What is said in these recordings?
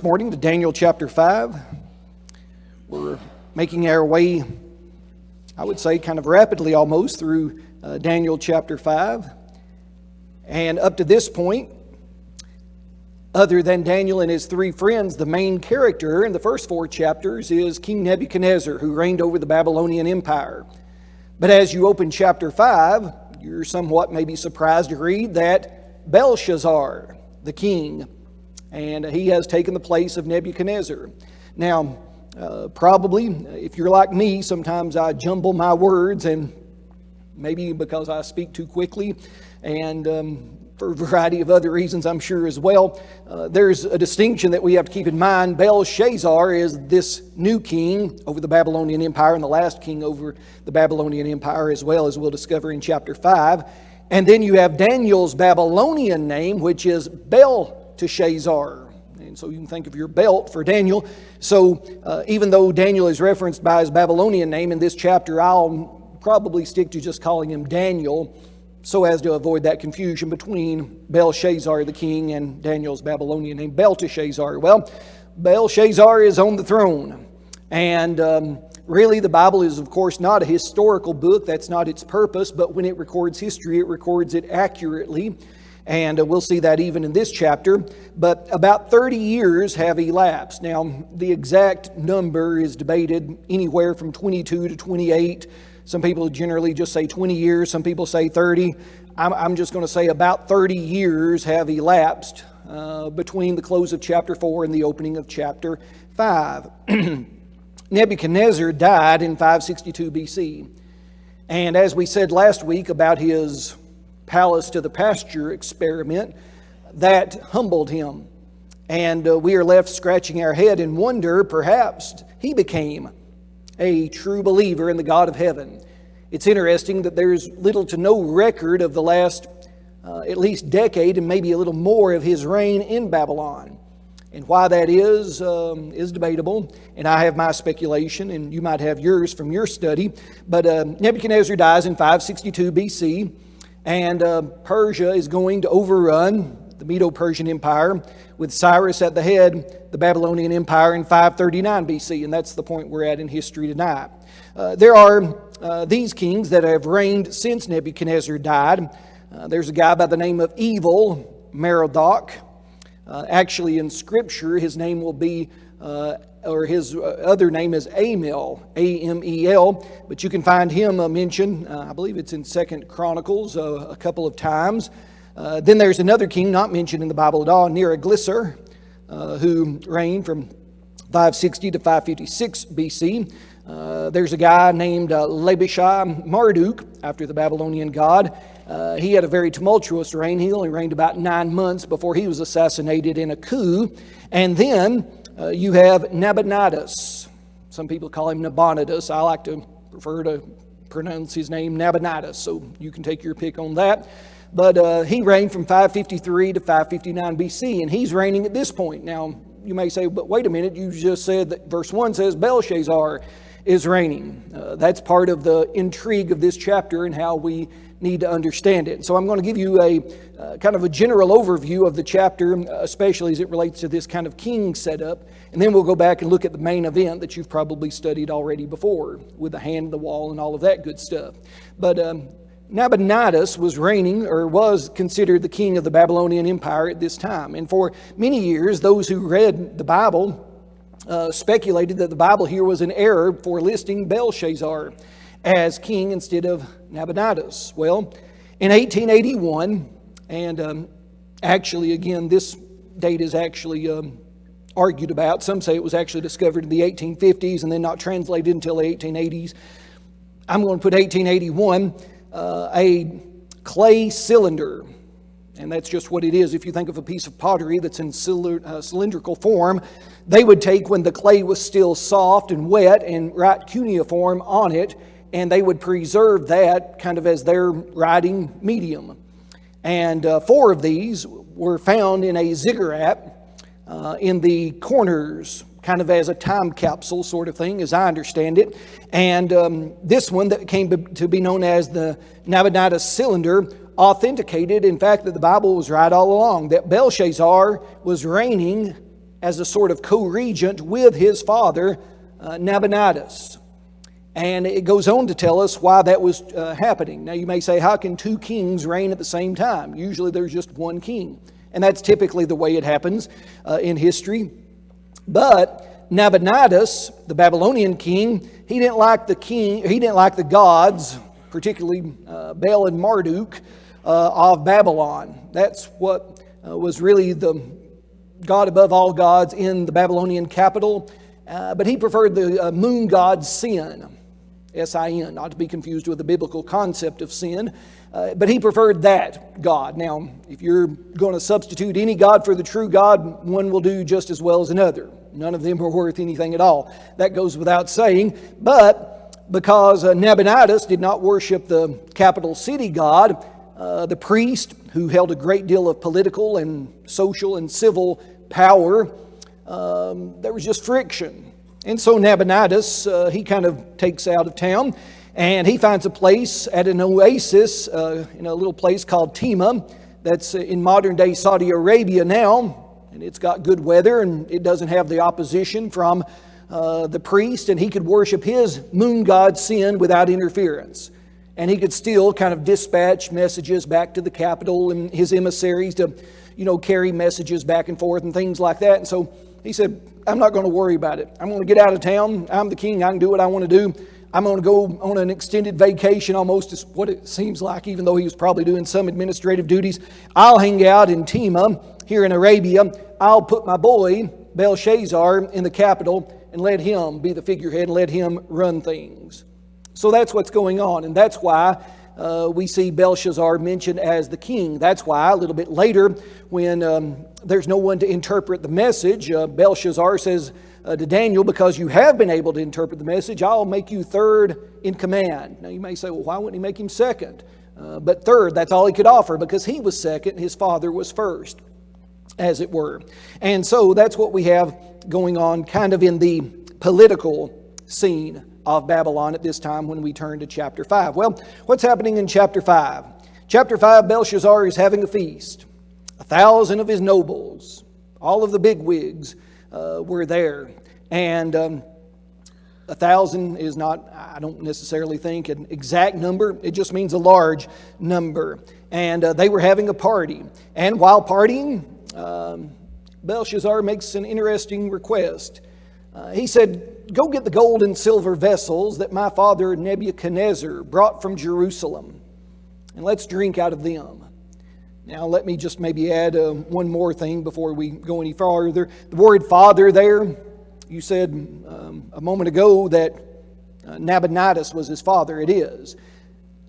morning to Daniel chapter 5. We're making our way, I would say, kind of rapidly almost through Daniel chapter 5. And up to this point, other than Daniel and his three friends, the main character in the first four chapters is King Nebuchadnezzar, who reigned over the Babylonian Empire. But as you open chapter 5, you're somewhat maybe surprised to read that Belshazzar, the king, and he has taken the place of Nebuchadnezzar. Now, probably, if you're like me, sometimes I jumble my words, and maybe because I speak too quickly, and for a variety of other reasons, I'm sure as well. There's a distinction that we have to keep in mind. Belshazzar is this new king over the Babylonian Empire and the last king over the Babylonian Empire, as well, as we'll discover in chapter 5. And then you have Daniel's Babylonian name, which is Belteshazzar. And so you can think of your belt for Daniel. So even though Daniel is referenced by his Babylonian name in this chapter, I'll probably stick to just calling him Daniel, so as to avoid that confusion between Belshazzar the king and Daniel's Babylonian name, Belteshazzar. Well, Belshazzar is on the throne. And really, the Bible is, of course, not a historical book. That's not its purpose. But when it records history, it records it accurately. And we'll see that even in this chapter. But about 30 years have elapsed. Now, the exact number is debated anywhere from 22 to 28. Some people generally just say 20 years. Some people say 30. I'm just going to say about 30 years have elapsed between the close of chapter 4 and the opening of chapter 5. Nebuchadnezzar died in 562 BC. And as we said last week about his palace to the pasture experiment, that humbled him. And we are left scratching our head in wonder, perhaps he became a true believer in the God of heaven. It's interesting that there's little to no record of the last at least decade and maybe a little more of his reign in Babylon. And why that is debatable. And I have my speculation, and you might have yours from your study. But Nebuchadnezzar dies in 562 BC, and Persia is going to overrun the Medo-Persian Empire, with Cyrus at the head, the Babylonian Empire in 539 BC, and that's the point we're at in history tonight. There are these kings that have reigned since Nebuchadnezzar died. There's a guy by the name of Evil Merodach. Actually, in Scripture, his name will be, or his other name is Amel, A-M-E-L, but you can find him mentioned, I believe it's in 2 Chronicles a couple of times. Then there's another king not mentioned in the Bible at all, Neriglissar, who reigned from 560 to 556 BC. There's a guy named Labishai Marduk, after the Babylonian god. He had a very tumultuous reign. He only reigned about 9 months before he was assassinated in a coup. And then you have Nabonidus. Some people call him Nabonidus. I like to prefer to pronounce his name Nabonidus, so you can take your pick on that. But he reigned from 553 to 559 BC, and he's reigning at this point. Now, you may say, but wait a minute, you just said that verse 1 says Belshazzar is reigning. That's part of the intrigue of this chapter and how we need to understand it. So I'm going to give you a kind of a general overview of the chapter, especially as it relates to this kind of king setup. And then we'll go back and look at the main event that you've probably studied already before, with the hand, the wall, and all of that good stuff. But Nabonidus was reigning, or was considered the king of the Babylonian Empire at this time. And for many years, those who read the Bible speculated that the Bible here was in error for listing Belshazzar as king instead of Nabonidus. Well, in 1881, and actually, again, this date is actually argued about. Some say it was actually discovered in the 1850s and then not translated until the 1880s. I'm going to put 1881. A clay cylinder, and that's just what it is. If you think of a piece of pottery that's in cylindrical form, they would take when the clay was still soft and wet and write cuneiform on it, and they would preserve that kind of as their writing medium. And 4 of these were found in a ziggurat in the corners, kind of as a time capsule sort of thing, as I understand it. And this one that came to be known as the Nabonidus cylinder authenticated, in fact, that the Bible was right all along, that Belshazzar was reigning as a sort of co-regent with his father, Nabonidus. And it goes on to tell us why that was happening. Now you may say, how can two kings reign at the same time? Usually there's just one king. And that's typically the way it happens in history. But Nabonidus, the Babylonian king, he didn't like the gods, particularly Baal and Marduk of Babylon. That's what was really the God above all gods in the Babylonian capital. But he preferred the moon god Sin. S-I-N, not to be confused with the biblical concept of sin. But he preferred that God. Now, if you're going to substitute any God for the true God, one will do just as well as another. None of them are worth anything at all. That goes without saying. But because Nabonidus did not worship the capital city God, the priest, who held a great deal of political and social and civil power, there was just friction. And so Nabonidus, he kind of takes out of town, and he finds a place at an oasis in a little place called Tema that's in modern-day Saudi Arabia now, and it's got good weather, and it doesn't have the opposition from the priest, and he could worship his moon god Sin without interference. And he could still kind of dispatch messages back to the capital and his emissaries to, carry messages back and forth and things like that. And so he said, I'm not going to worry about it. I'm going to get out of town. I'm the king. I can do what I want to do. I'm going to go on an extended vacation, almost is what it seems like, even though he was probably doing some administrative duties. I'll hang out in Tema here in Arabia. I'll put my boy, Belshazzar, in the capital and let him be the figurehead and let him run things. So that's what's going on, and that's why we see Belshazzar mentioned as the king. That's why a little bit later, when there's no one to interpret the message, Belshazzar says to Daniel, because you have been able to interpret the message, I'll make you third in command. Now you may say, well, why wouldn't he make him second? But third, that's all he could offer, because he was second, his father was first, as it were. And so that's what we have going on kind of in the political scene of Babylon at this time when we turn to chapter 5. Well, what's happening in chapter 5? Chapter 5, Belshazzar is having a feast. 1,000 of his nobles, all of the bigwigs were there. And 1,000 is not, I don't necessarily think, an exact number. It just means a large number. And they were having a party. And while partying, Belshazzar makes an interesting request. He said, go get the gold and silver vessels that my father Nebuchadnezzar brought from Jerusalem, and let's drink out of them. Now let me just maybe add one more thing before we go any farther. The word father there, you said a moment ago that Nabonidus was his father. It is.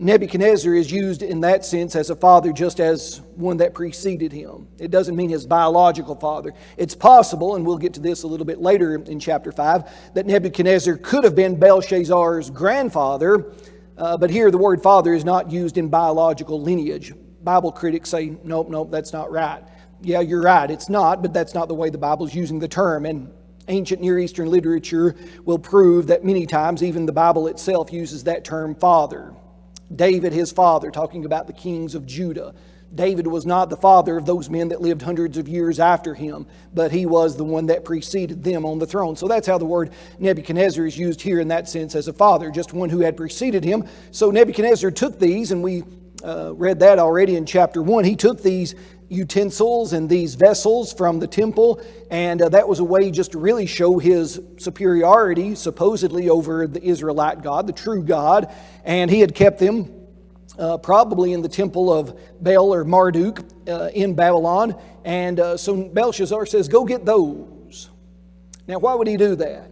Nebuchadnezzar is used in that sense as a father, just as one that preceded him. It doesn't mean his biological father. It's possible, and we'll get to this a little bit later in chapter 5, that Nebuchadnezzar could have been Belshazzar's grandfather, but here the word father is not used in biological lineage. Bible critics say, nope, that's not right. Yeah, you're right, it's not, but that's not the way the Bible's using the term. And ancient Near Eastern literature will prove that many times even the Bible itself uses that term father. David, his father, talking about the kings of Judah. David was not the father of those men that lived hundreds of years after him, but he was the one that preceded them on the throne. So that's how the word Nebuchadnezzar is used here in that sense as a father, just one who had preceded him. So Nebuchadnezzar took these, and we read that already in chapter 1. He took these utensils and these vessels from the temple, and that was a way just to really show his superiority, supposedly, over the Israelite God, the true God. And he had kept them probably in the temple of Baal or Marduk in Babylon. And so Belshazzar says, go get those. Now, why would he do that?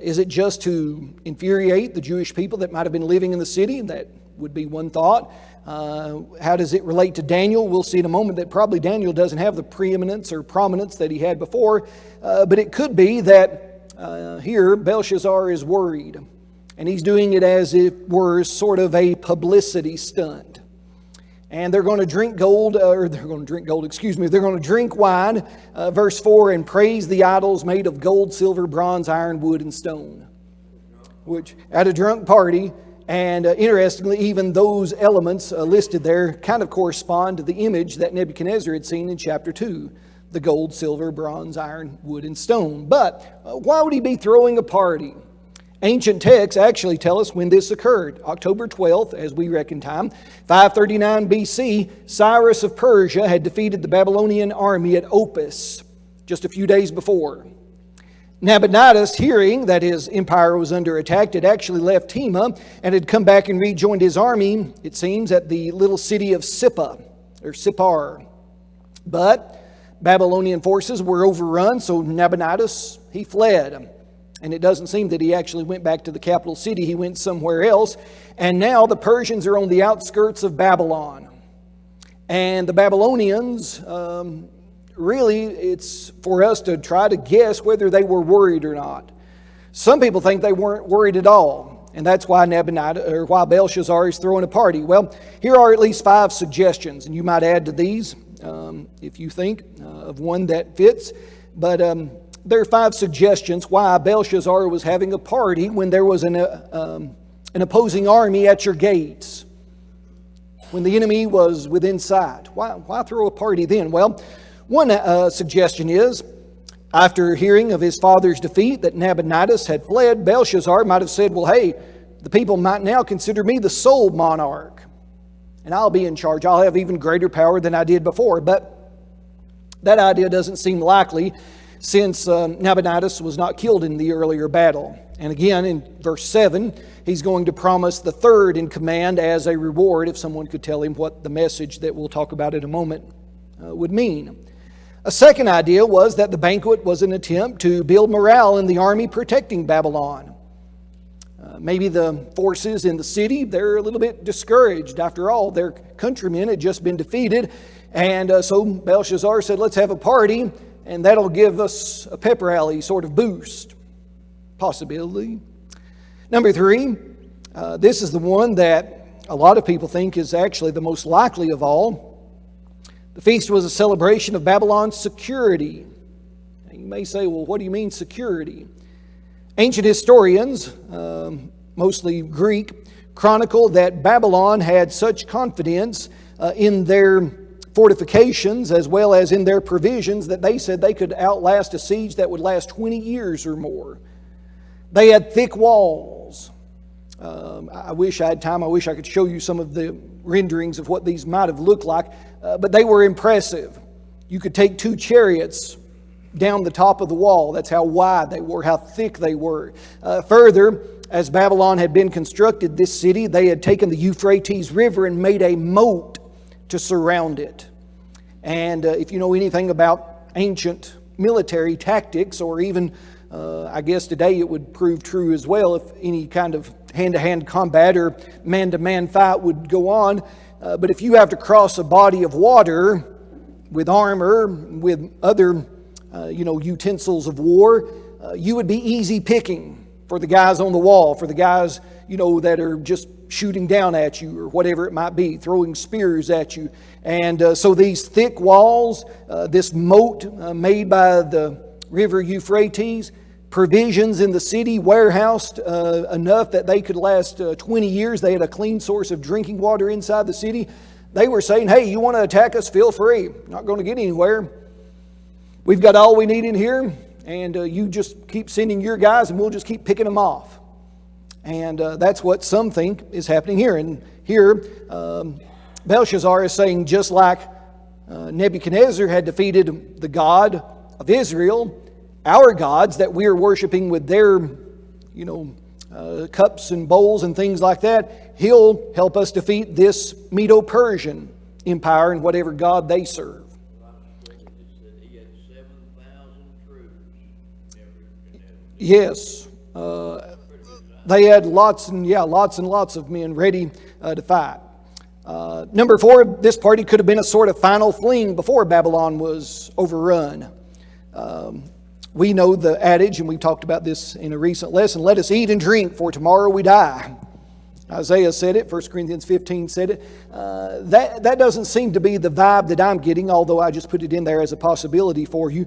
Is it just to infuriate the Jewish people that might have been living in the city? That would be one thought. How does it relate to Daniel? We'll see in a moment that probably Daniel doesn't have the preeminence or prominence that he had before. But it could be that here Belshazzar is worried. And he's doing it as it were sort of a publicity stunt. And they're going to drink they're going to drink wine, verse 4, and praise the idols made of gold, silver, bronze, iron, wood, and stone. Which, at a drunk party, and interestingly, even those elements listed there kind of correspond to the image that Nebuchadnezzar had seen in chapter 2. the gold, silver, bronze, iron, wood, and stone. But why would he be throwing a party? Ancient texts actually tell us when this occurred. October 12th, as we reckon time, 539 BC, Cyrus of Persia had defeated the Babylonian army at Opis just a few days before. Nabonidus, hearing that his empire was under attack, had actually left Hema and had come back and rejoined his army, it seems, at the little city of Sippar. But Babylonian forces were overrun, so Nabonidus, he fled. And it doesn't seem that he actually went back to the capital city. He went somewhere else. And now the Persians are on the outskirts of Babylon. And the Babylonians, really, it's for us to try to guess whether they were worried or not. Some people think they weren't worried at all. And that's why why Belshazzar is throwing a party. Well, here are at least 5 suggestions. And you might add to these if you think of one that fits. But there are 5 suggestions why Belshazzar was having a party when there was an opposing army at your gates, when the enemy was within sight. Why throw a party then? Well, one suggestion is, after hearing of his father's defeat, that Nabonidus had fled, Belshazzar might have said, well, hey, the people might now consider me the sole monarch, and I'll be in charge. I'll have even greater power than I did before. But that idea doesn't seem likely, since Nabonidus was not killed in the earlier battle. And again, in verse 7, he's going to promise the third in command as a reward if someone could tell him what the message that we'll talk about in a moment would mean. A second idea was that the banquet was an attempt to build morale in the army protecting Babylon. Maybe the forces in the city, they're a little bit discouraged. After all, their countrymen had just been defeated. And so Belshazzar said, let's have a party, and that'll give us a pep rally sort of boost. Possibility. Number 3, this is the one that a lot of people think is actually the most likely of all. The feast was a celebration of Babylon's security. Now, you may say, well, what do you mean security? Ancient historians, mostly Greek, chronicle that Babylon had such confidence in their fortifications as well as in their provisions that they said they could outlast a siege that would last 20 years or more. They had thick walls. I wish I had time. I wish I could show you some of the renderings of what these might have looked like, but they were impressive. You could take 2 chariots down the top of the wall. That's how wide they were, how thick they were. Further, as Babylon had been constructed, this city, they had taken the Euphrates River and made a moat to surround it. And if you know anything about ancient military tactics, or even, I guess today it would prove true as well if any kind of hand-to-hand combat or man-to-man fight would go on. But if you have to cross a body of water with armor, with other utensils of war, you would be easy picking for the guys on the wall, for the guys, that are just shooting down at you or whatever it might be, throwing spears at you. And so these thick walls, this moat made by the river Euphrates, provisions in the city warehoused enough that they could last 20 years. They had a clean source of drinking water inside the city. They were saying, hey, you want to attack us? Feel free. Not going to get anywhere. We've got all we need in here, and you just keep sending your guys, and we'll just keep picking them off. And that's what some think is happening here. And here, Belshazzar is saying, just like Nebuchadnezzar had defeated the God of Israel, our gods that we are worshiping with their, cups and bowls and things like that, he'll help us defeat this Medo-Persian empire and whatever god they serve. Yes, they had lots and lots of men ready to fight. Number 4, this party could have been a sort of final fling before Babylon was overrun. We know the adage, and we've talked about this in a recent lesson, let us eat and drink, for tomorrow we die. Isaiah said it, 1 Corinthians 15 said it. That doesn't seem to be the vibe that I'm getting, although I just put it in there as a possibility for you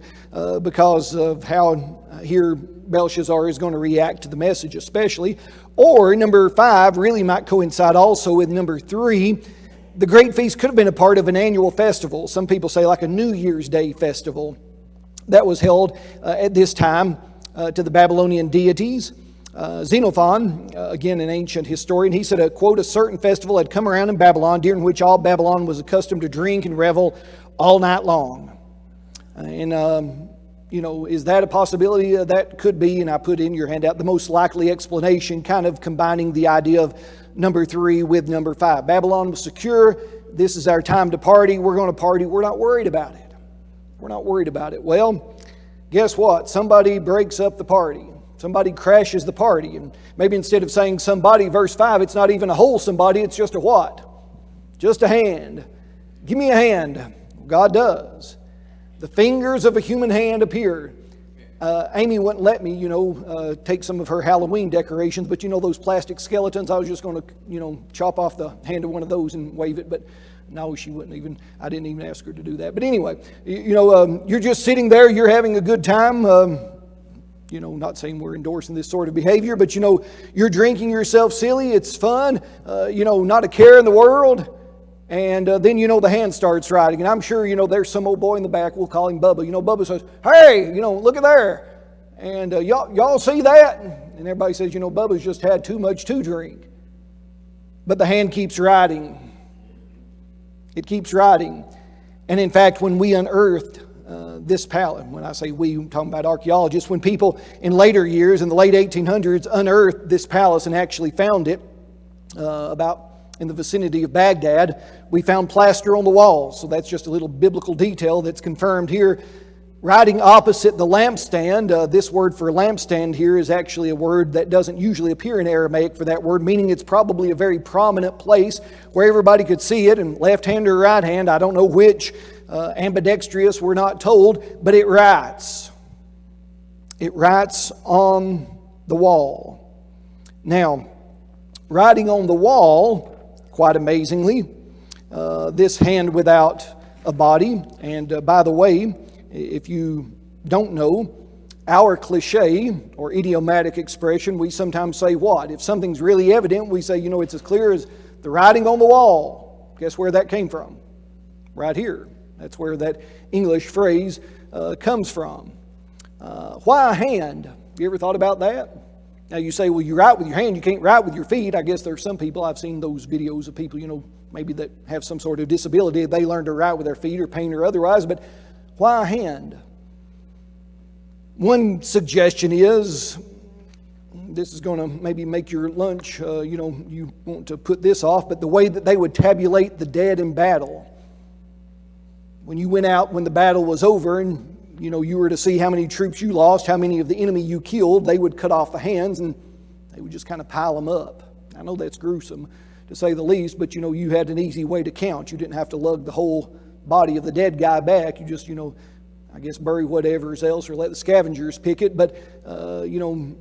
because of how here Belshazzar is going to react to the message especially. Or number 5 really might coincide also with number 3. the Great Feast could have been a part of an annual festival. Some people say like a New Year's Day festival that was held at this time to the Babylonian deities. Xenophon, again an ancient historian, he said, quote, a certain festival had come around in Babylon, during which all Babylon was accustomed to drink and revel all night long. Is that a possibility? That could be, and I put in your handout the most likely explanation, kind of combining the idea of number 3 with number 5. Babylon was secure. This is our time to party. We're going to party. We're not worried about it. We're not worried about it. Well, guess what? Somebody breaks up the party. Somebody crashes the party. And maybe instead of saying somebody, verse 5, it's not even a whole somebody, it's just a what? Just a hand. Give me a hand. God does. The fingers of a human hand appear. Amy wouldn't let me, take some of her Halloween decorations, but those plastic skeletons, I was just going to, chop off the hand of one of those and wave it, but no, she wouldn't even, I didn't even ask her to do that. But anyway, you're just sitting there, you're having a good time, not saying we're endorsing this sort of behavior, but you're drinking yourself silly, it's fun, not a care in the world. And then, the hand starts writing. And I'm sure, there's some old boy in the back, we'll call him Bubba. Bubba says, hey, look at there. And y'all see that? And everybody says, Bubba's just had too much to drink. But the hand keeps writing. It keeps writing. And in fact, when we unearthed this palace, when I say we, I'm talking about archaeologists, when people in later years, in the late 1800s, unearthed this palace and actually found it about in the vicinity of Baghdad, we found plaster on the walls. So that's just a little biblical detail that's confirmed here. Writing opposite the lampstand, this word for lampstand here is actually a word that doesn't usually appear in Aramaic for that word, meaning it's probably a very prominent place where everybody could see it, and left hand or right hand, I don't know which, ambidextrous, we're not told, but it writes. It writes on the wall. Now, writing on the wall, quite amazingly, this hand without a body. And by the way, if you don't know, our cliche or idiomatic expression, we sometimes say what? If something's really evident, we say, it's as clear as the writing on the wall. Guess where that came from? Right here. That's where that English phrase comes from. Why a hand? You ever thought about that? Now you say, well, you write with your hand, you can't write with your feet. I guess there's some people, I've seen those videos of people, maybe that have some sort of disability. They learn to write with their feet or paint or otherwise, but why a hand? One suggestion is, this is going to maybe make your lunch, you want to put this off, but the way that they would tabulate the dead in battle. When you went out, when the battle was over, and you were to see how many troops you lost, how many of the enemy you killed, they would cut off the hands and they would just kind of pile them up. I know that's gruesome to say the least, but you had an easy way to count. You didn't have to lug the whole body of the dead guy back. You just, I guess bury whatever else or let the scavengers pick it. But,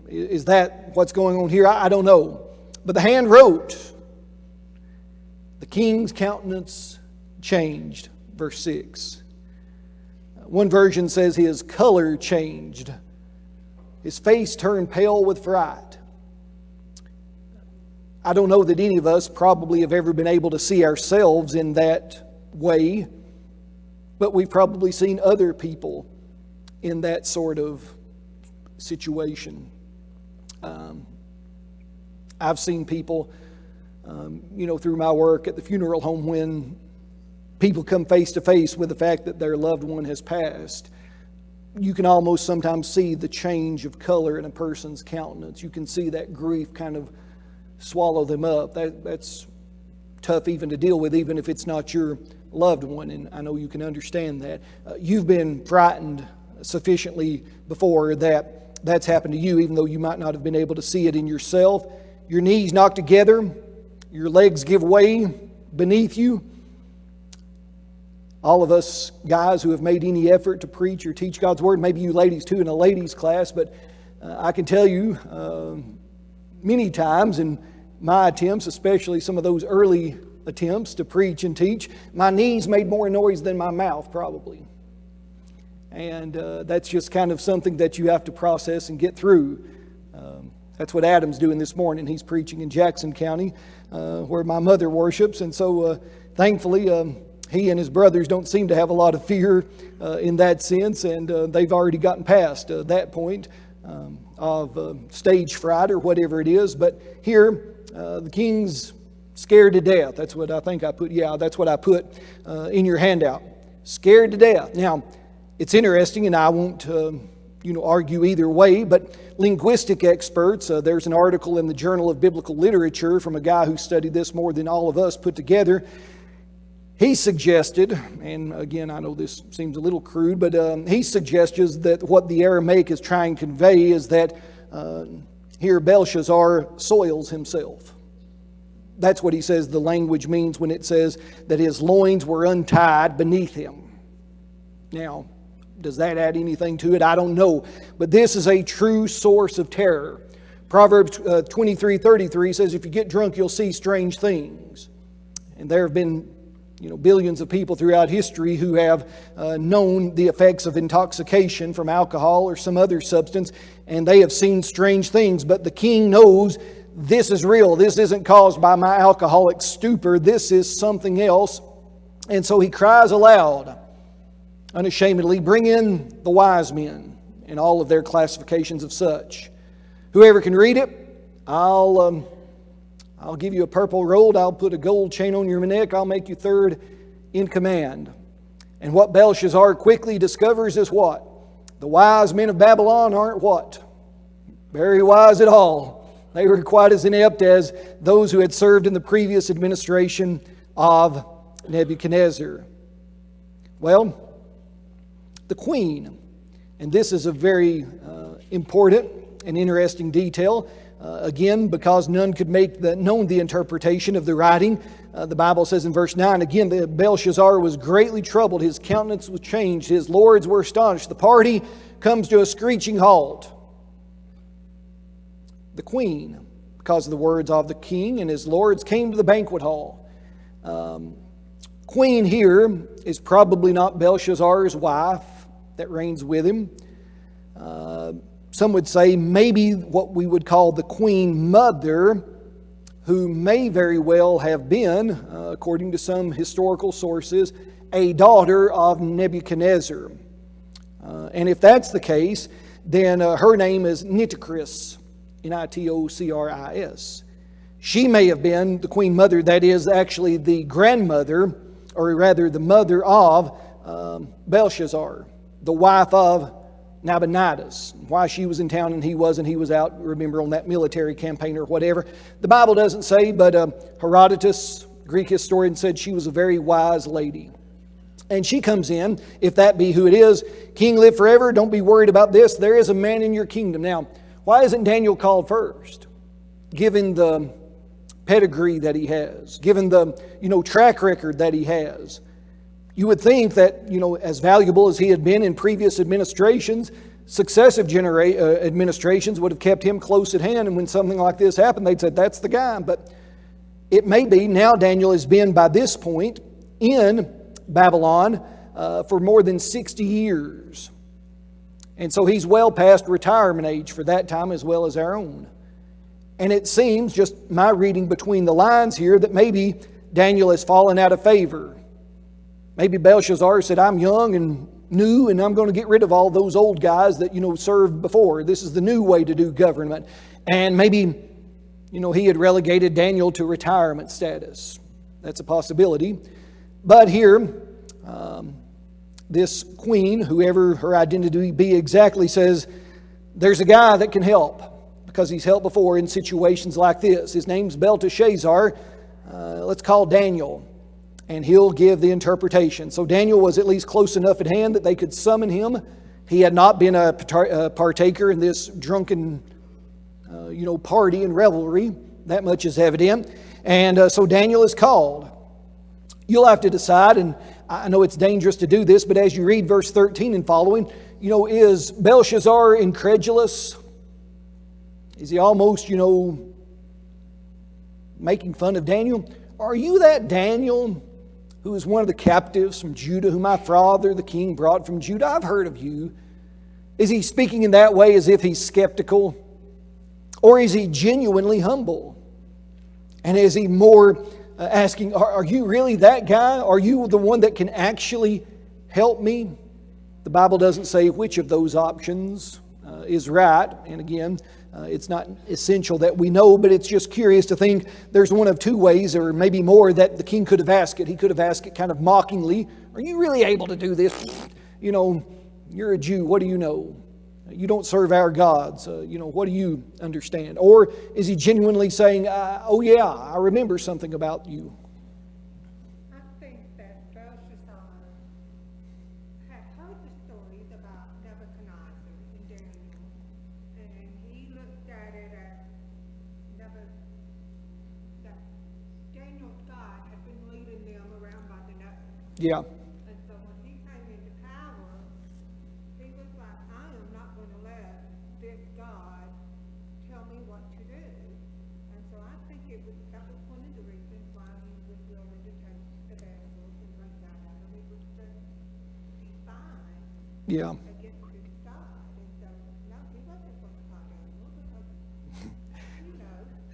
is that what's going on here? I don't know. But the hand wrote, the king's countenance changed, verse 6. One version says his color changed. His face turned pale with fright. I don't know that any of us probably have ever been able to see ourselves in that way, but we've probably seen other people in that sort of situation. I've seen people, through my work at the funeral home when people come face to face with the fact that their loved one has passed. You can almost sometimes see the change of color in a person's countenance. You can see that grief kind of swallow them up. That's tough even to deal with, even if it's not your loved one, and I know you can understand that. You've been frightened sufficiently before that that's happened to you, even though you might not have been able to see it in yourself. Your knees knock together, your legs give way beneath you. All of us guys who have made any effort to preach or teach God's Word, maybe you ladies too in a ladies' class, but I can tell you many times in my attempts, especially some of those early attempts to preach and teach, my knees made more noise than my mouth probably. And that's just kind of something that you have to process and get through. That's what Adam's doing this morning. He's preaching in Jackson County, where my mother worships. And so, thankfully, he and his brothers don't seem to have a lot of fear in that sense. And they've already gotten past that point of stage fright or whatever it is. But here, the king's scared to death. That's what I think I put. Yeah, that's what I put in your handout. Scared to death. Now, it's interesting, and I won't argue either way, but linguistic experts, there's an article in the Journal of Biblical Literature from a guy who studied this more than all of us put together. He suggested, and again, I know this seems a little crude, but he suggests that what the Aramaic is trying to convey is that here Belshazzar soils himself. That's what he says the language means when it says that his loins were untied beneath him. Now, does that add anything to it? I don't know. But this is a true source of terror. Proverbs 23:33 says, if you get drunk, you'll see strange things. And there have been billions of people throughout history who have known the effects of intoxication from alcohol or some other substance, and they have seen strange things. But the king knows this is real. This isn't caused by my alcoholic stupor. This is something else. And so he cries aloud, unashamedly, bring in the wise men and all of their classifications of such. Whoever can read it, I'll give you a purple robe. I'll put a gold chain on your neck. I'll make you third in command. And what Belshazzar quickly discovers is what? The wise men of Babylon aren't what? Very wise at all. They were quite as inept as those who had served in the previous administration of Nebuchadnezzar. Well, the queen, and this is a very important and interesting detail, again, because none could make known the interpretation of the writing. The Bible says in verse 9, again, that Belshazzar was greatly troubled. His countenance was changed. His lords were astonished. The party comes to a screeching halt. The queen, because of the words of the king and his lords, came to the banquet hall. Queen here is probably not Belshazzar's wife that reigns with him. Some would say maybe what we would call the queen mother, who may very well have been, according to some historical sources, a daughter of Nebuchadnezzar. And if that's the case, then her name is Nitocris, Nitocris. She may have been the queen mother, that is actually the grandmother, or rather the mother of Belshazzar, the wife of Nabonidus. Why she was in town and he was out, remember, on that military campaign or whatever. The Bible doesn't say, but Herodotus, Greek historian, said she was a very wise lady. And she comes in, if that be who it is, king live forever, don't be worried about this, there is a man in your kingdom. Now, why isn't Daniel called first? Given the pedigree that he has, given the track record that he has. You would think that, as valuable as he had been in previous administrations, successive administrations would have kept him close at hand. And when something like this happened, they'd said, that's the guy. But it may be now Daniel has been by this point in Babylon for more than 60 years. And so he's well past retirement age for that time as well as our own. And it seems, just my reading between the lines here, that maybe Daniel has fallen out of favor. Maybe Belshazzar said, I'm young and new, and I'm going to get rid of all those old guys that, served before. This is the new way to do government. And maybe, he had relegated Daniel to retirement status. That's a possibility. But here, this queen, whoever her identity be exactly, says, there's a guy that can help, because he's helped before in situations like this. His name's Belteshazzar. Let's call Daniel, and he'll give the interpretation. So Daniel was at least close enough at hand that they could summon him. He had not been a partaker in this drunken, party and revelry. That much is evident. And so Daniel is called. You'll have to decide, and I know it's dangerous to do this, but as you read verse 13 and following, is Belshazzar incredulous? Is he almost, making fun of Daniel? Are you that Daniel who is one of the captives from Judah, who my father, the king, brought from Judah? I've heard of you. Is he speaking in that way as if he's skeptical? Or is he genuinely humble? And is he more asking, are you really that guy? Are you the one that can actually help me? The Bible doesn't say which of those options is right. And again, it's not essential that we know, but it's just curious to think there's one of two ways, or maybe more, that the king could have asked it. He could have asked it kind of mockingly, are you really able to do this? You know, you're a Jew, what do you know? You don't serve our gods, what do you understand? Or is he genuinely saying, oh yeah, I remember something about you? I think that Belshazzar had heard the stories about Nebuchadnezzar and Daniel, and he looked at it as that Daniel's God had been leading them around by the nose. Yeah. And so when he came into power, he was like, I am not going to let this God tell me what to do. And so I think that was one of the reasons why he was willing to take the vessels and bring that out. And it was just defiant Yeah. against his God. And so, no, he wasn't going to call Daniel because,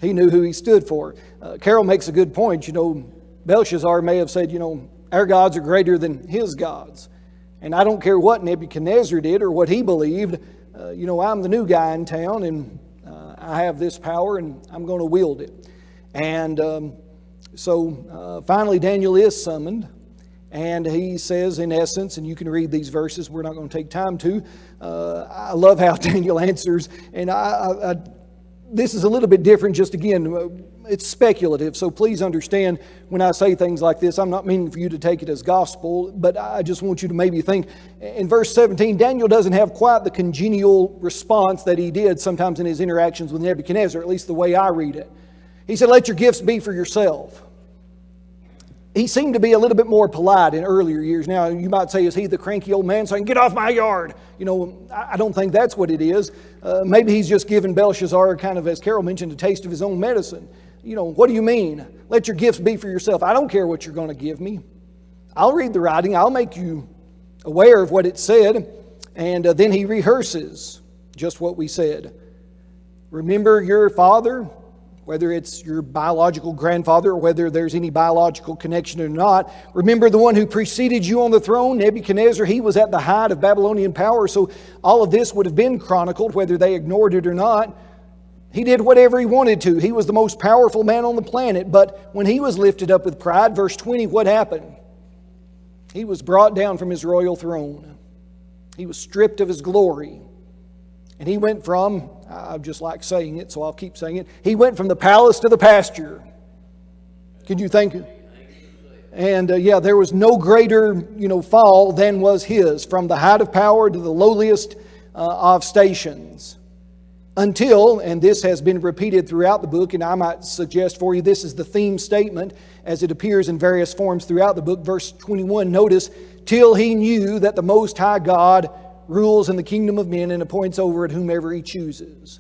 He knew who he stood for. Carol makes a good point. Belshazzar may have said, our gods are greater than his gods. And I don't care what Nebuchadnezzar did or what he believed. I'm the new guy in town, and I have this power, and I'm going to wield it. And so finally Daniel is summoned, and he says, in essence, and you can read these verses, we're not going to take time to. I love how Daniel answers, and this is a little bit different, just again, it's speculative, so please understand when I say things like this, I'm not meaning for you to take it as gospel, but I just want you to maybe think, in verse 17, Daniel doesn't have quite the congenial response that he did sometimes in his interactions with Nebuchadnezzar, at least the way I read it. He said, let your gifts be for yourself. He seemed to be a little bit more polite in earlier years. Now, you might say, is he the cranky old man saying, get off my yard? I don't think that's what it is. Maybe he's just giving Belshazzar, kind of, as Carol mentioned, a taste of his own medicine. What do you mean? Let your gifts be for yourself. I don't care what you're going to give me. I'll read the writing. I'll make you aware of what it said. And then he rehearses just what we said. Remember your father, whether it's your biological grandfather or whether there's any biological connection or not. Remember the one who preceded you on the throne, Nebuchadnezzar. He was at the height of Babylonian power, so all of this would have been chronicled, whether they ignored it or not. He did whatever he wanted to. He was the most powerful man on the planet, but when he was lifted up with pride, verse 20, what happened? He was brought down from his royal throne. He was stripped of his glory. And he went from, I just like saying it, so I'll keep saying it. He went from the palace to the pasture. Could you think? And there was no greater, fall than was his, from the height of power to the lowliest of stations. Until, and this has been repeated throughout the book, and I might suggest for you, this is the theme statement as it appears in various forms throughout the book. Verse 21, notice, till he knew that the Most High God rules in the kingdom of men and appoints over it whomever he chooses.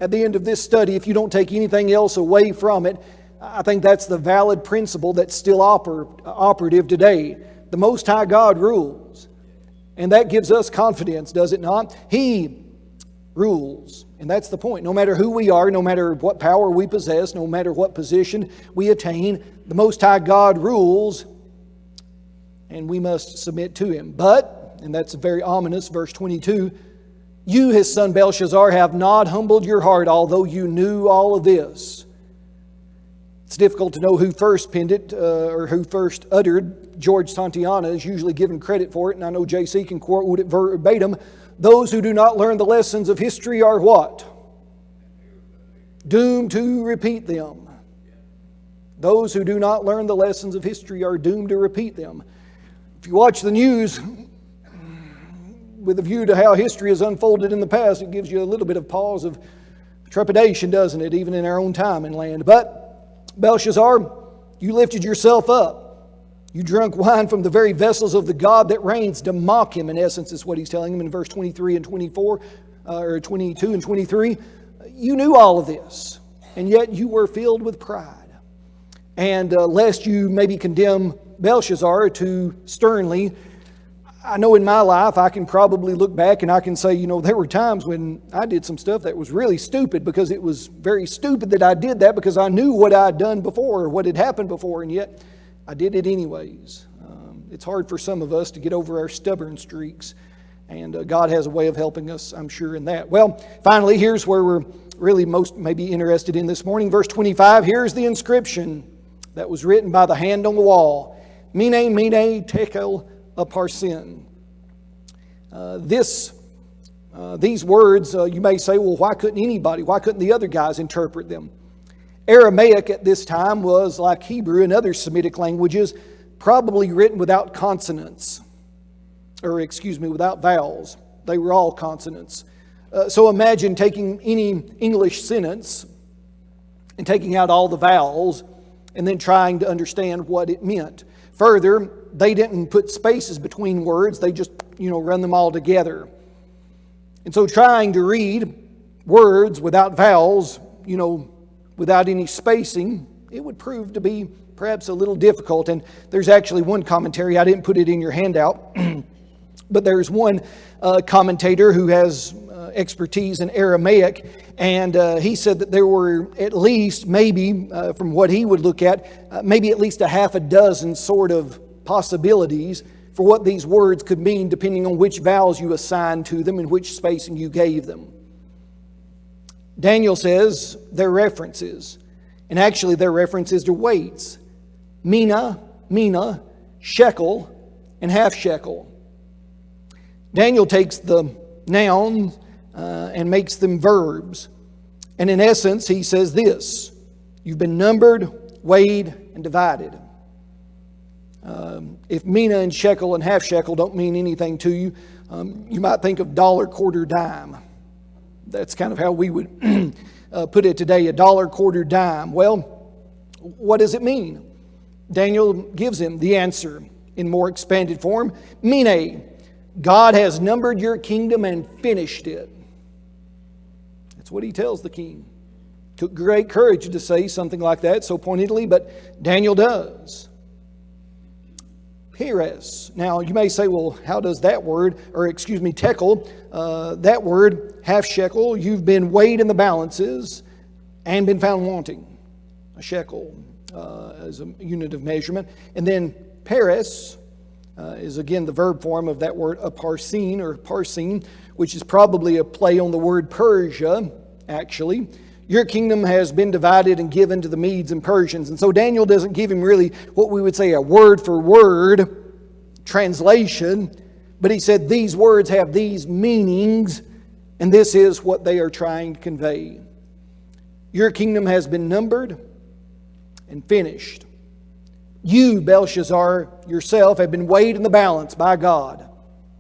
At the end of this study, if you don't take anything else away from it, I think that's the valid principle that's still operative today. The Most High God rules. And that gives us confidence, does it not? He rules. And that's the point. No matter who we are, no matter what power we possess, no matter what position we attain, the Most High God rules, and we must submit to Him. But, and that's very ominous, verse 22, you, his son Belshazzar, have not humbled your heart, although you knew all of this. It's difficult to know who first penned it or who first uttered. George Santayana is usually given credit for it, and I know JC can quote it verbatim. Those who do not learn the lessons of history are what? Doomed to repeat them. Those who do not learn the lessons of history are doomed to repeat them. If you watch the news with a view to how history has unfolded in the past, it gives you a little bit of pause of trepidation, doesn't it, even in our own time and land. But Belshazzar, you lifted yourself up. You drank wine from the very vessels of the God that reigns to mock him, in essence, is what he's telling him in verse 23 and 24, or 22 and 23. You knew all of this, and yet you were filled with pride. And lest you maybe condemn Belshazzar too sternly, I know in my life I can probably look back and I can say, there were times when I did some stuff that was really stupid, because it was very stupid that I did that, because I knew what I'd done before or what had happened before, and yet I did it anyways. It's hard for some of us to get over our stubborn streaks, and God has a way of helping us, I'm sure, in that. Well, finally, here's where we're really most maybe interested in this morning. Verse 25, here's the inscription that was written by the hand on the wall. Mene, mene, tekel, upharsin. These words, you may say, well, why couldn't the other guys interpret them? Aramaic at this time was, like Hebrew and other Semitic languages, probably written without consonants, without vowels. They were all consonants. So imagine taking any English sentence and taking out all the vowels and then trying to understand what it meant. Further, they didn't put spaces between words. They just, run them all together. And so trying to read words without vowels, without any spacing, it would prove to be perhaps a little difficult. And there's actually one commentary, I didn't put it in your handout, but there's one commentator who has expertise in Aramaic, and he said that there were at least, maybe, from what he would look at, maybe at least a half a dozen sort of possibilities for what these words could mean, depending on which vowels you assigned to them and which spacing you gave them. Daniel says they're references, and actually they're references to weights. Mina, shekel, and half shekel. Daniel takes the nouns and makes them verbs. And in essence, he says this: you've been numbered, weighed, and divided. If mina and shekel and half shekel don't mean anything to you, you might think of dollar, quarter, dime. That's kind of how we would put it today, a dollar, quarter, dime. Well, what does it mean? Daniel gives him the answer in more expanded form. Mene, God has numbered your kingdom and finished it. That's what he tells the king. Took great courage to say something like that so pointedly, but Daniel does. Peres. Now, you may say, well, how does that word, tekel, that word, half shekel, you've been weighed in the balances and been found wanting. A shekel as a unit of measurement. And then peres is again the verb form of that word parsin, which is probably a play on the word Persia, actually. Your kingdom has been divided and given to the Medes and Persians. And so Daniel doesn't give him really what we would say a word-for-word translation, but he said these words have these meanings, and this is what they are trying to convey. Your kingdom has been numbered and finished. You, Belshazzar, yourself have been weighed in the balance by God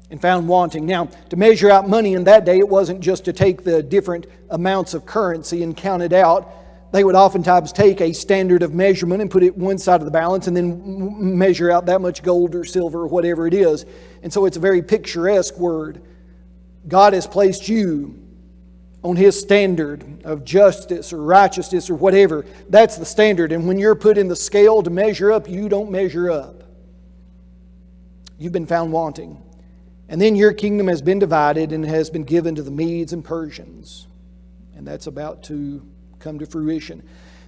and found wanting. Now, to measure out money in that day, it wasn't just to take the different amounts of currency and count it out. They would oftentimes take a standard of measurement and put it one side of the balance and then measure out that much gold or silver or whatever it is. And so it's a very picturesque word. God has placed you on His standard of justice or righteousness or whatever. That's the standard. And when you're put in the scale to measure up, you don't measure up. You've been found wanting. And then your kingdom has been divided and has been given to the Medes and Persians. And that's about to come to fruition.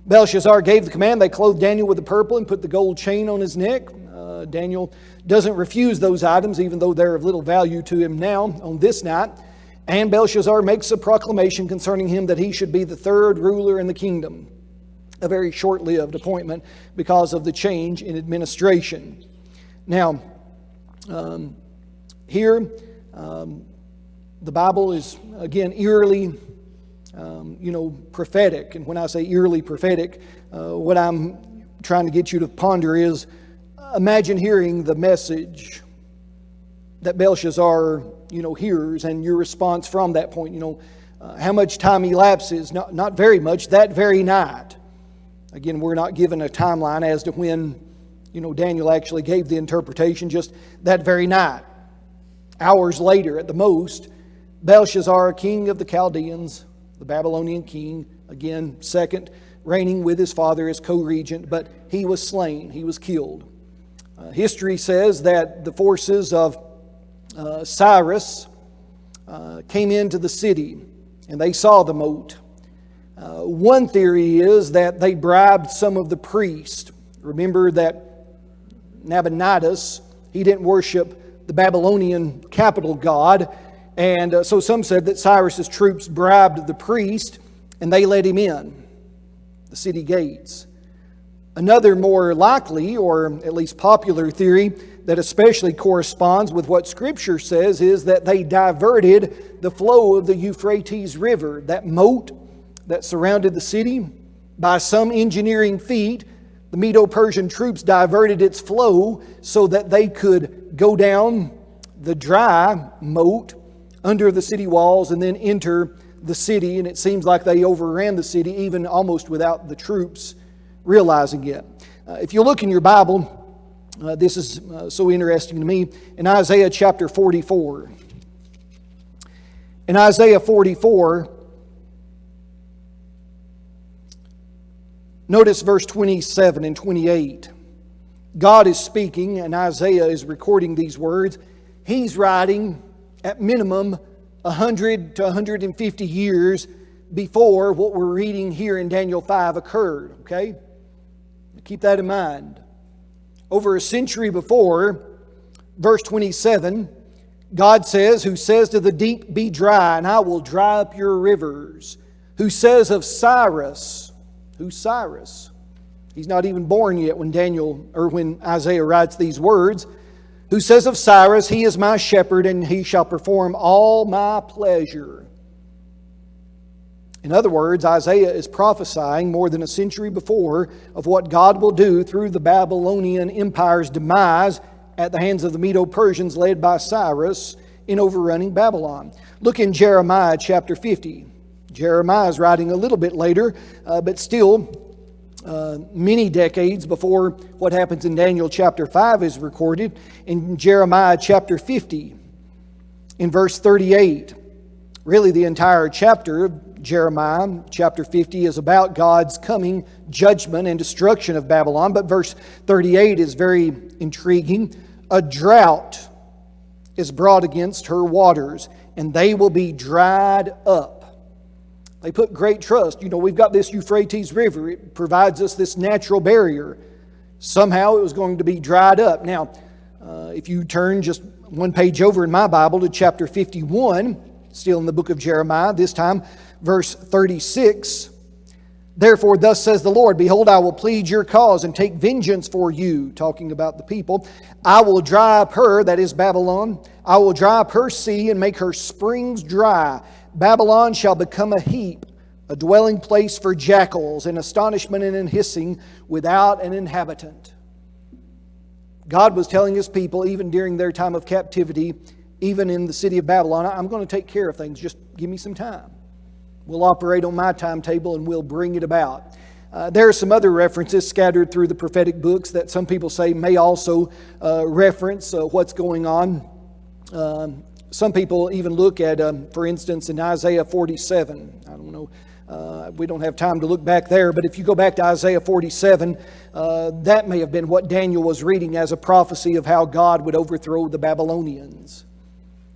Belshazzar gave the command. They clothed Daniel with the purple and put the gold chain on his neck. Daniel doesn't refuse those items, even though they're of little value to him now on this night. And Belshazzar makes a proclamation concerning him that he should be the third ruler in the kingdom. A very short-lived appointment because of the change in administration. Now, here, the Bible is, again, eerily, prophetic. And when I say eerily prophetic, what I'm trying to get you to ponder is, imagine hearing the message that Belshazzar, hears, and your response from that point. How much time elapses? Not very much. That very night. Again, we're not given a timeline as to when, Daniel actually gave the interpretation. Just that very night. Hours later, at the most, Belshazzar, king of the Chaldeans, the Babylonian king, again, second, reigning with his father as co-regent, but he was slain. He was killed. History says that the forces of Cyrus came into the city and they saw the moat. One theory is that they bribed some of the priests. Remember that Nabonidus, he didn't worship the Babylonian capital god, and so some said that Cyrus's troops bribed the priest and they let him in the city gates. Another more likely, or at least popular theory, that especially corresponds with what Scripture says is that they diverted the flow of the Euphrates River, that moat that surrounded the city. By some engineering feat, the Medo-Persian troops diverted its flow so that they could go down the dry moat under the city walls and then enter the city. And it seems like they overran the city even almost without the troops realizing it. If you look in your Bible, this is so interesting to me. In Isaiah chapter 44. In Isaiah 44, notice verse 27 and 28. God is speaking, and Isaiah is recording these words. He's writing at minimum 100 to 150 years before what we're reading here in Daniel 5 occurred. Okay? Keep that in mind. Over a century before, verse 27, God says, who says to the deep, be dry, and I will dry up your rivers. Who says of Cyrus, who's Cyrus? He's not even born yet when Isaiah writes these words. Who says of Cyrus, he is my shepherd, and he shall perform all my pleasure. In other words, Isaiah is prophesying more than a century before of what God will do through the Babylonian Empire's demise at the hands of the Medo-Persians led by Cyrus in overrunning Babylon. Look in Jeremiah chapter 50. Jeremiah is writing a little bit later, but still many decades before what happens in Daniel chapter 5 is recorded. In Jeremiah chapter 50, in verse 38, really the entire chapter of Jeremiah chapter 50 is about God's coming judgment and destruction of Babylon. But verse 38 is very intriguing. A drought is brought against her waters, and they will be dried up. They put great trust. We've got this Euphrates River. It provides us this natural barrier. Somehow it was going to be dried up. Now, if you turn just one page over in my Bible to chapter 51, still in the book of Jeremiah, this time verse 36, therefore thus says the Lord, behold, I will plead your cause and take vengeance for you, talking about the people. I will dry up her, that is Babylon. I will dry up her sea and make her springs dry. Babylon shall become a heap, a dwelling place for jackals, in astonishment and in hissing, without an inhabitant. God was telling His people, even during their time of captivity, even in the city of Babylon, I'm going to take care of things. Just give me some time. We'll operate on my timetable and we'll bring it about. There are some other references scattered through the prophetic books that some people say may also reference what's going on. Some people even look at, for instance, in Isaiah 47. I don't know. We don't have time to look back there, but if you go back to Isaiah 47, that may have been what Daniel was reading as a prophecy of how God would overthrow the Babylonians.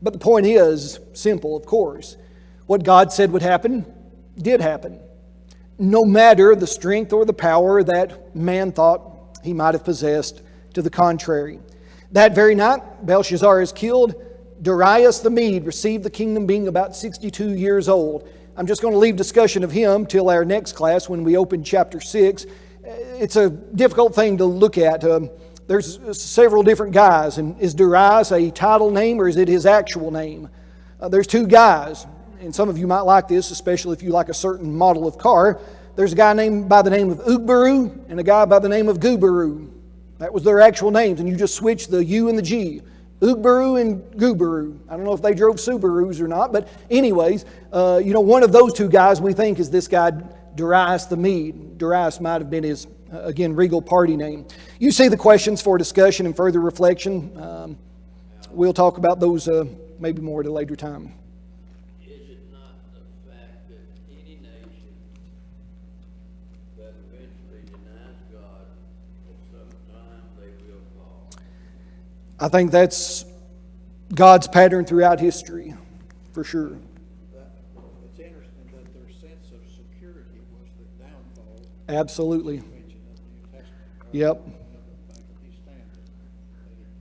But the point is simple, of course. What God said would happen, did happen. No matter the strength or the power that man thought he might have possessed to the contrary. That very night, Belshazzar is killed. Darius the Mede received the kingdom being about 62 years old. I'm just going to leave discussion of him till our next class when we open chapter 6. It's a difficult thing to look at. There's several different guys. And is Darius a title name or is it his actual name? There's two guys. And some of you might like this, especially if you like a certain model of car. There's a guy named by the name of Ugbaru and a guy by the name of Gubaru. That was their actual names, and you just switch the U and the G. Ugbaru and Gubaru. I don't know if they drove Subarus or not, but anyways, one of those two guys we think is this guy Darius the Mede. Darius might have been his, again, regal party name. You see the questions for discussion and further reflection. We'll talk about those maybe more at a later time. I think that's God's pattern throughout history, for sure. It's interesting that their sense of security was their downfall. Absolutely. Mentioned in the New Testament. Yep. The fact that he standeth,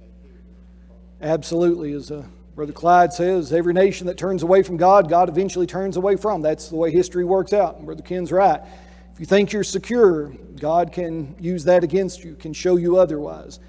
that he was the fall. Absolutely. As Brother Clyde says, every nation that turns away from God, God eventually turns away from. That's the way history works out. And Brother Ken's right. If you think you're secure, God can use that against you, can show you otherwise.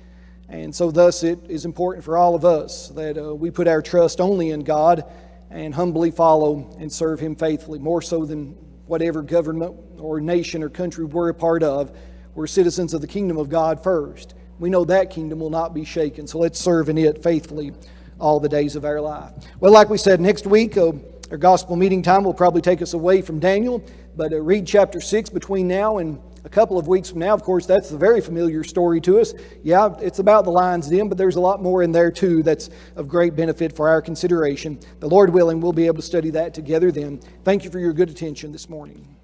And so thus it is important for all of us that we put our trust only in God and humbly follow and serve Him faithfully, more so than whatever government or nation or country we're a part of. We're citizens of the kingdom of God first. We know that kingdom will not be shaken, so let's serve in it faithfully all the days of our life. Well, like we said, next week our gospel meeting time will probably take us away from Daniel, but read chapter 6 between now and a couple of weeks from now. Of course, that's a very familiar story to us. Yeah, it's about the lion's den, but there's a lot more in there too that's of great benefit for our consideration. The Lord willing, we'll be able to study that together then. Thank you for your good attention this morning.